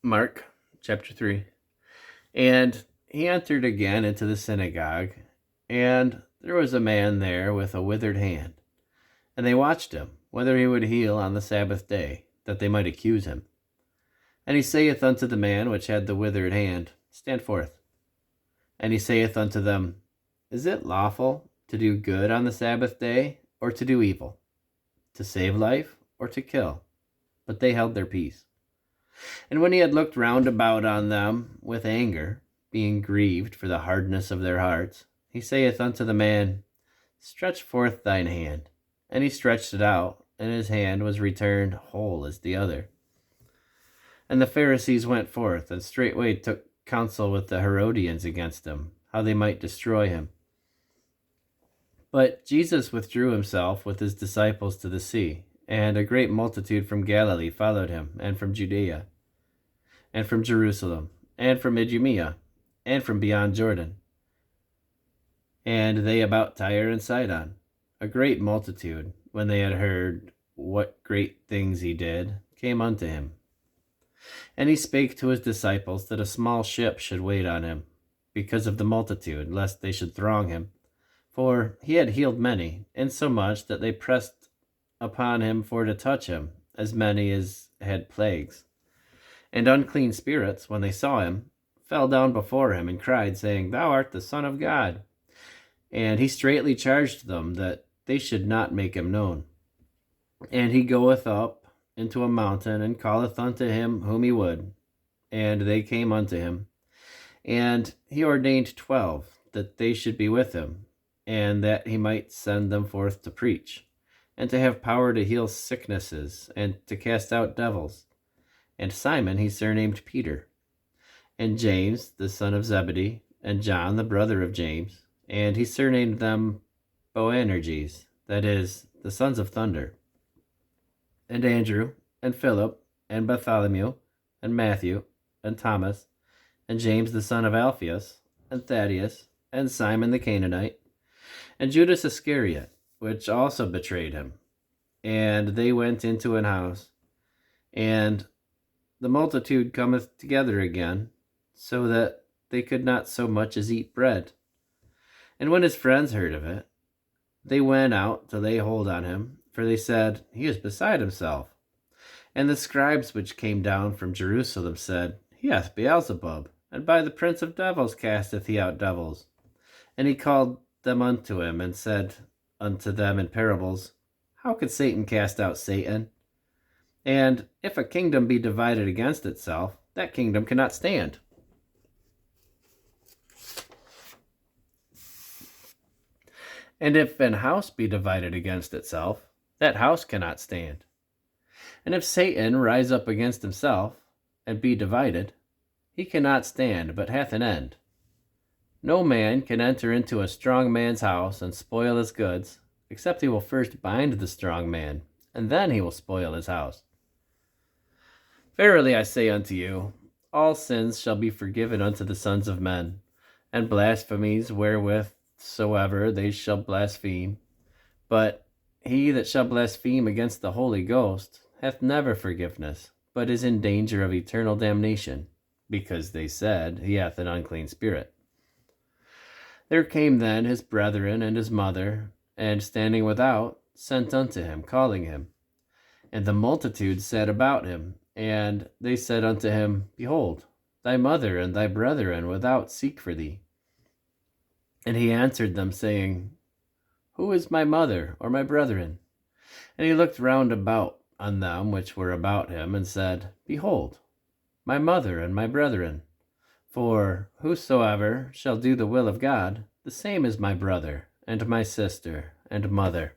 Mark chapter 3. And he entered again into the synagogue, and there was a man there with a withered hand. And they watched him, whether he would heal on the Sabbath day, that they might accuse him. And he saith unto the man which had the withered hand, Stand forth. And he saith unto them, Is it lawful to do good on the Sabbath day, or to do evil? To save life, or to kill? But they held their peace. And when he had looked round about on them with anger, being grieved for the hardness of their hearts, he saith unto the man, Stretch forth thine hand. And he stretched it out, and his hand was returned whole as the other. And the Pharisees went forth, and straightway took counsel with the Herodians against him, how they might destroy him. But Jesus withdrew himself with his disciples to the sea, and a great multitude from Galilee followed him, and from Judea, and from Jerusalem, and from Idumea, and from beyond Jordan, and they about Tyre and Sidon. A great multitude, when they had heard what great things he did, came unto him. And he spake to his disciples that a small ship should wait on him, because of the multitude, lest they should throng him. For he had healed many, insomuch that they pressed upon him for to touch him, as many as had plagues. And unclean spirits, when they saw him, fell down before him, and cried, saying, Thou art the Son of God. And he straitly charged them that they should not make him known. And he goeth up into a mountain, and calleth unto him whom he would. And they came unto him. And he ordained 12, that they should be with him, and that he might send them forth to preach, and to have power to heal sicknesses, and to cast out devils. And Simon he surnamed Peter, and James the son of Zebedee, and John the brother of James, and he surnamed them Boanerges, that is, the sons of thunder, and Andrew, and Philip, and Bartholomew, and Matthew, and Thomas, and James the son of Alphaeus, and Thaddeus, and Simon the Canaanite, and Judas Iscariot, which also betrayed him. And they went into an house, and the multitude cometh together again, so that they could not so much as eat bread. And when his friends heard of it, they went out to lay hold on him, for they said, He is beside himself. And the scribes which came down from Jerusalem said, He hath Beelzebub, and by the prince of devils casteth he out devils. And he called them unto him, and said unto them in parables, How could Satan cast out Satan? And if a kingdom be divided against itself, that kingdom cannot stand. And if an house be divided against itself, that house cannot stand. And if Satan rise up against himself, and be divided, he cannot stand, but hath an end. No man can enter into a strong man's house and spoil his goods, except he will first bind the strong man, and then he will spoil his house. Verily I say unto you, all sins shall be forgiven unto the sons of men, and blasphemies wherewith soever they shall blaspheme. But he that shall blaspheme against the Holy Ghost hath never forgiveness, but is in danger of eternal damnation, because they said, He hath an unclean spirit. There came then his brethren and his mother, and standing without, sent unto him, calling him. And the multitude sat about him, and they said unto him, Behold, thy mother and thy brethren without seek for thee. And he answered them, saying, Who is my mother or my brethren? And he looked round about on them which were about him, and said, Behold, my mother and my brethren. For whosoever shall do the will of God, the same is my brother, and my sister, and mother.